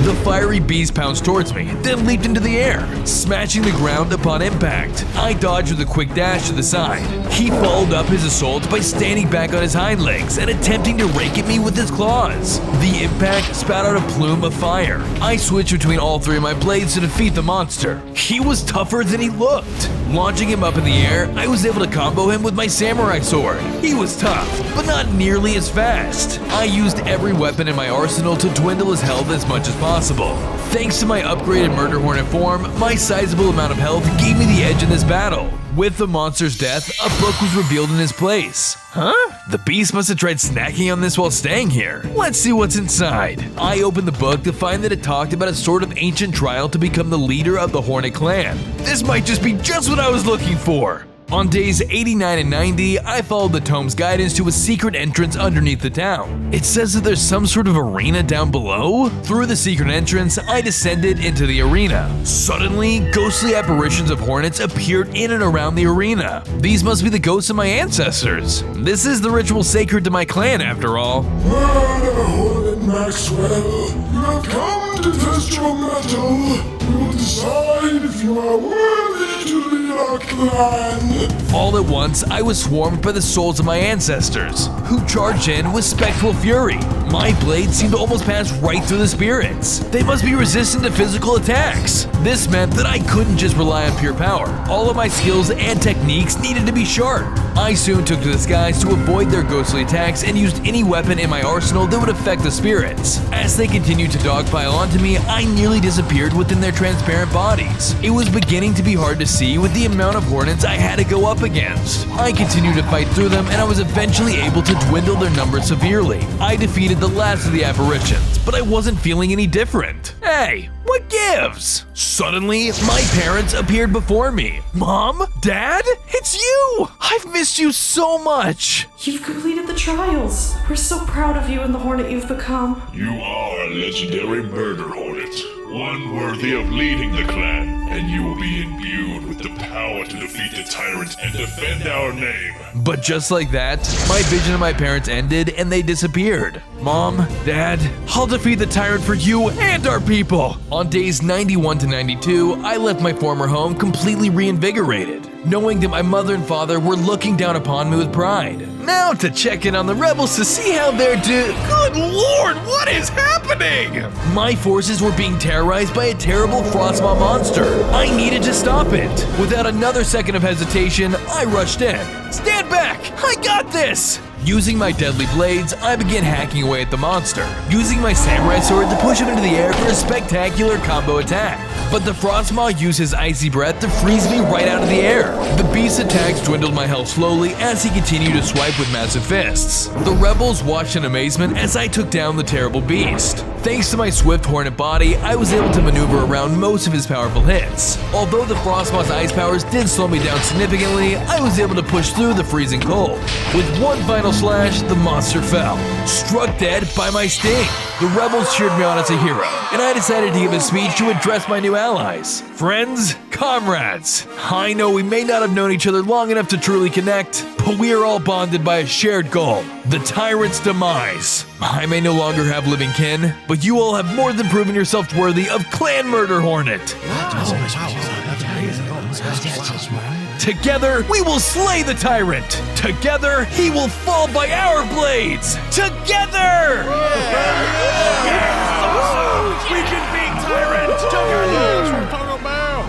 The fiery beast pounced towards me, then leaped into the air, smashing the ground upon impact. I dodged with a quick dash to the side. He followed up his assault by standing back on his hind legs and attempting to rake at me with his claws. The impact spat out a plume of fire. I switched between all three of my blades to defeat the monster. He was tougher than he looked. Launching him up in the air, I was able to combo him with my samurai sword. He was tough, but not nearly as fast. I used every weapon in my arsenal to dwindle his health as much as possible. Thanks to my upgraded Murder Hornet form, my sizable amount of health gave me the edge in this battle. With the monster's death, a book was revealed in his place. Huh? The beast must have tried snacking on this while staying here. Let's see what's inside. I opened the book to find that it talked about a sort of ancient trial to become the leader of the Hornet clan. This might just be just what I was looking for. On days 89 and 90, I followed the tome's guidance to a secret entrance underneath the town. It says that there's some sort of arena down below. Through the secret entrance, I descended into the arena. Suddenly, ghostly apparitions of hornets appeared in and around the arena. These must be the ghosts of my ancestors. This is the ritual sacred to my clan, after all. Murder Hornet Maxwell, you have come to test your mettle. We will decide if you are worthy to lead our clan. All at once, I was swarmed by the souls of my ancestors, who charged in with spectral fury. My blade seemed to almost pass right through the spirits. They must be resistant to physical attacks. This meant that I couldn't just rely on pure power. All of my skills and techniques needed to be sharp. I soon took to the skies to avoid their ghostly attacks and used any weapon in my arsenal that would affect the spirits. As they continued to dogpile onto me, I nearly disappeared within their transparent bodies. It was beginning to be hard to see with the amount of hornets I had to go up against. I continued to fight through them, and I was eventually able to dwindle their numbers severely. I defeated the last of the apparitions, but I wasn't feeling any different. Hey, what gives? Suddenly, my parents appeared before me. Mom? Dad? It's you! I've missed you so much! You've completed the trials. We're so proud of you and the Hornet you've become. You are a legendary murder hornet, one worthy of leading the clan, and you will be imbued with the power to defeat the Tyrant and defend our name. But just like that, my vision of my parents ended and they disappeared. Mom, Dad, I'll defeat the Tyrant for you and our people! On days 91 to 92, I left my former home completely reinvigorated, knowing that my mother and father were looking down upon me with pride. Now to check in on the rebels to see how they're Good lord, what is happening? My forces were being terrorized by a terrible frostmaw monster. I needed to stop it. Without another second of hesitation, I rushed in. Stand back! I got this! Using my deadly blades, I began hacking away at the monster, using my samurai sword to push him into the air for a spectacular combo attack. But the frostmaw used his icy breath to freeze me right out of the air. The beast's attacks dwindled my health slowly as he continued to swipe with massive fists. The rebels watched in amazement as I took down the terrible beast. Thanks to my swift hornet body, I was able to maneuver around most of his powerful hits. Although the frostmaw's ice powers did slow me down significantly, I was able to push through the freezing cold. With one final slash, the monster fell, struck dead by my sting. The rebels cheered me on as a hero, and I decided to give a speech to address my new allies. Friends, comrades, I know we may not have known each other long enough to truly connect, but we are all bonded by a shared goal, the Tyrant's demise. I may no longer have living kin, but you all have more than proven yourselves worthy of Clan Murder Hornet. Together, we will slay the Tyrant. Together, he will fall by our blades. Together! We can beat Tyrant together!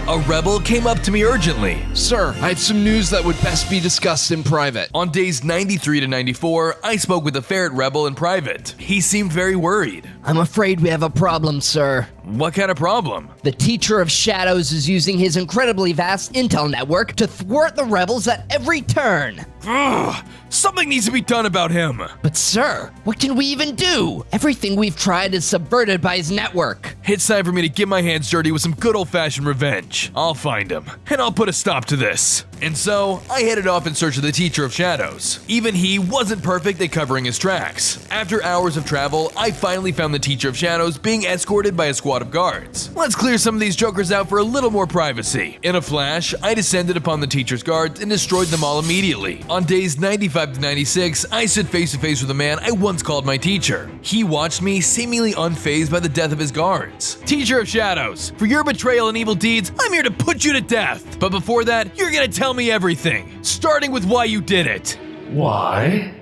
A rebel came up to me urgently. Sir, I have some news that would best be discussed in private. On days 93 to 94, I spoke with a ferret rebel in private. He seemed very worried. I'm afraid we have a problem, sir. What kind of problem? The Teacher of Shadows is using his incredibly vast intel network to thwart the rebels at every turn. Ugh, something needs to be done about him. But sir, what can we even do? Everything we've tried is subverted by his network. It's time for me to get my hands dirty with some good old-fashioned revenge. I'll find him, and I'll put a stop to this. And so, I headed off in search of the Teacher of Shadows. Even he wasn't perfect at covering his tracks. After hours of travel, I finally found the Teacher of Shadows being escorted by a squad of guards. Let's clear some of these jokers out for a little more privacy. In a flash, I descended upon the Teacher's guards and destroyed them all immediately. On days 95 to 96, I stood face to face with a man I once called my teacher. He watched me, seemingly unfazed by the death of his guards. Teacher of Shadows, for your betrayal and evil deeds, I'm here to put you to death. But before that, you're gonna tell me everything, starting with why you did it. Why?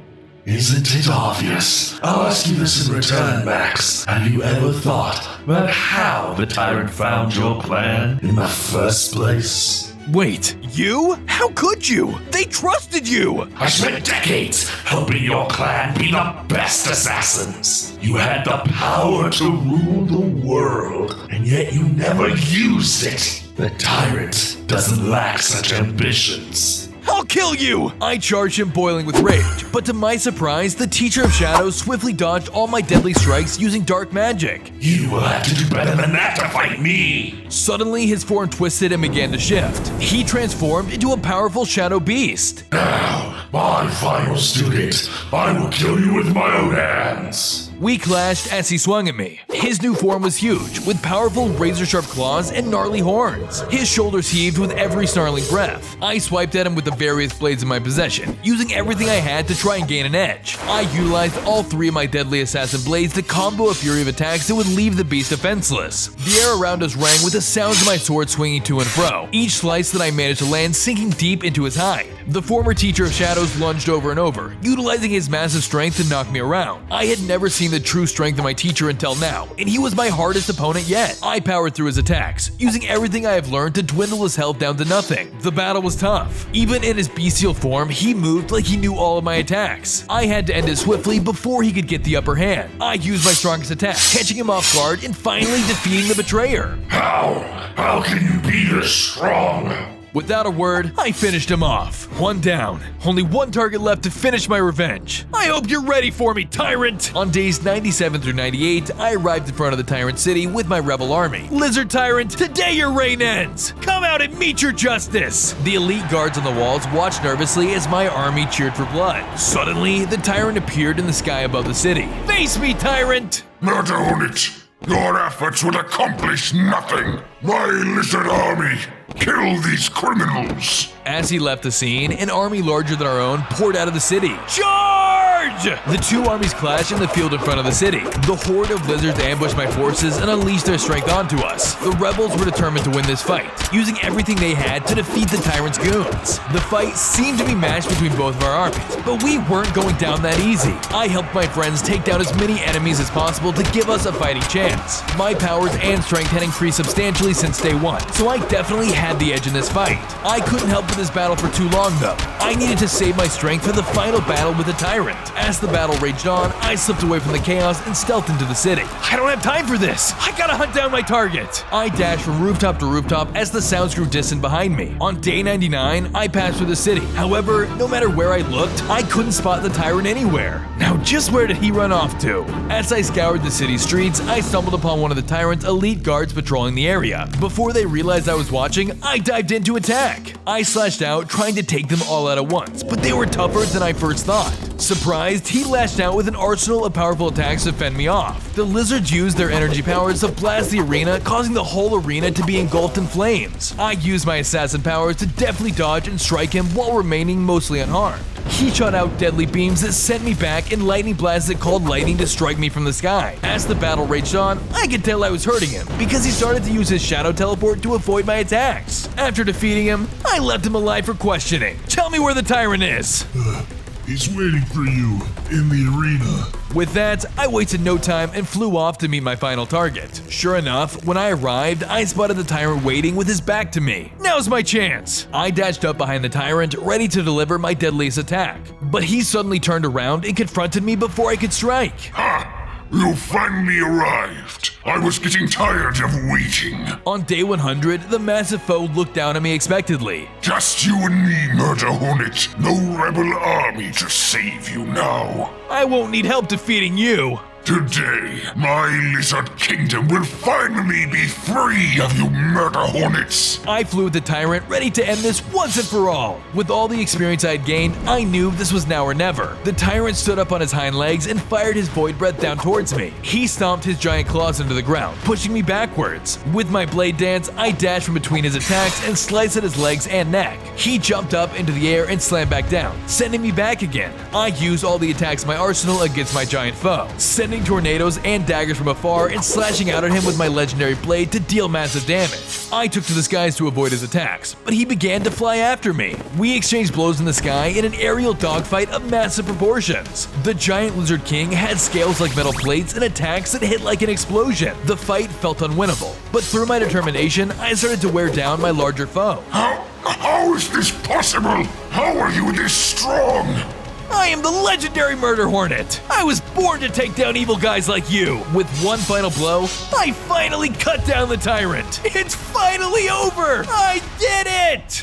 Isn't it obvious? I'll ask you this in return, Max. Have you ever thought about how the Tyrant found your clan in the first place? Wait, you? How could you? They trusted you! I spent decades helping your clan be the best assassins. You had the power to rule the world, and yet you never used it. The Tyrant doesn't lack such ambitions. I'll will kill you! I charged him, boiling with rage, but to my surprise, the Teacher of Shadows swiftly dodged all my deadly strikes using dark magic. You will have to do better than that to fight me! Suddenly, his form twisted and began to shift. He transformed into a powerful shadow beast. Now, my final student, I will kill you with my own hands. We clashed as he swung at me. His new form was huge, with powerful razor-sharp claws and gnarly horns. His shoulders heaved with every snarling breath. I swiped at him with the various blades in my possession, using everything I had to try and gain an edge. I utilized all 3 of my deadly assassin blades to combo a fury of attacks that would leave the beast defenseless. The air around us rang with the sounds of my sword swinging to and fro, each slice that I managed to land sinking deep into his hide. The former Teacher of Shadows lunged over and over, utilizing his massive strength to knock me around. I had never seen the true strength of my teacher until now, and he was my hardest opponent yet. I powered through his attacks, using everything I have learned to dwindle his health down to nothing. The battle was tough. Even in his bestial form, he moved like he knew all of my attacks. I had to end it swiftly before he could get the upper hand. I used my strongest attack, catching him off guard and finally defeating the betrayer. How can you be this strong? Without a word, I finished him off. 1 down. Only 1 target left to finish my revenge. I hope you're ready for me, Tyrant! On days 97 through 98, I arrived in front of the Tyrant City with my rebel army. Lizard Tyrant, today your reign ends! Come out and meet your justice! The elite guards on the walls watched nervously as my army cheered for blood. Suddenly, the Tyrant appeared in the sky above the city. Face me, Tyrant! Murder Hornet, your efforts will accomplish nothing. My lizard army, kill these criminals! As he left the scene, an army larger than our own poured out of the city. Charge! The 2 armies clashed in the field in front of the city. The horde of lizards ambushed my forces and unleashed their strength onto us. The rebels were determined to win this fight, using everything they had to defeat the Tyrant's goons. The fight seemed to be matched between both of our armies, but we weren't going down that easy. I helped my friends take down as many enemies as possible to give us a fighting chance. My powers and strength had increased substantially since day 1, so I definitely had the edge in this fight. I couldn't help with this battle for too long though. I needed to save my strength for the final battle with the Tyrant. As the battle raged on, I slipped away from the chaos and stealthed into the city. I don't have time for this! I gotta hunt down my target! I dashed from rooftop to rooftop as the sounds grew distant behind me. On day 99, I passed through the city. However, no matter where I looked, I couldn't spot the Tyrant anywhere. Now just where did he run off to? As I scoured the city streets, I stumbled upon one of the Tyrant's elite guards patrolling the area. Before they realized I was watching, I dived in to attack. I slashed out, trying to take them all out at once, but they were tougher than I first thought. Surprised, he lashed out with an arsenal of powerful attacks to fend me off. The lizards used their energy powers to blast the arena, causing the whole arena to be engulfed in flames. I used my assassin powers to deftly dodge and strike him while remaining mostly unharmed. He shot out deadly beams that sent me back and lightning blasts that called lightning to strike me from the sky. As the battle raged on, I could tell I was hurting him because he started to use his shadow teleport to avoid my attacks. After defeating him, I left him alive for questioning. Tell me where the Tyrant is. He's waiting for you in the arena. With that, I wasted no time and flew off to meet my final target. Sure enough, when I arrived, I spotted the Tyrant waiting with his back to me. Now's my chance! I dashed up behind the Tyrant, ready to deliver my deadliest attack. But he suddenly turned around and confronted me before I could strike. Ha! You finally arrived. I was getting tired of waiting. On day 100, the massive foe looked down at me expectedly. Just you and me, Murder Hornet. No rebel army to save you now. I won't need help defeating you. Today, my lizard kingdom will finally be free of you Murder Hornets! I flew with the Tyrant, ready to end this once and for all. With all the experience I had gained, I knew this was now or never. The Tyrant stood up on his hind legs and fired his void breath down towards me. He stomped his giant claws into the ground, pushing me backwards. With my blade dance, I dashed from between his attacks and sliced at his legs and neck. He jumped up into the air and slammed back down, sending me back again. I used all the attacks in my arsenal against my giant foe, sending tornadoes and daggers from afar and slashing out at him with my legendary blade to deal massive damage. I took to the skies to avoid his attacks, but he began to fly after me. We exchanged blows in the sky in an aerial dogfight of massive proportions. The giant lizard king had scales like metal plates and attacks that hit like an explosion. The fight felt unwinnable, but through my determination, I started to wear down my larger foe. How is this possible? How are you this strong? I am the legendary Murder Hornet! I was born to take down evil guys like you! With one final blow, I finally cut down the Tyrant! It's finally over! I did it!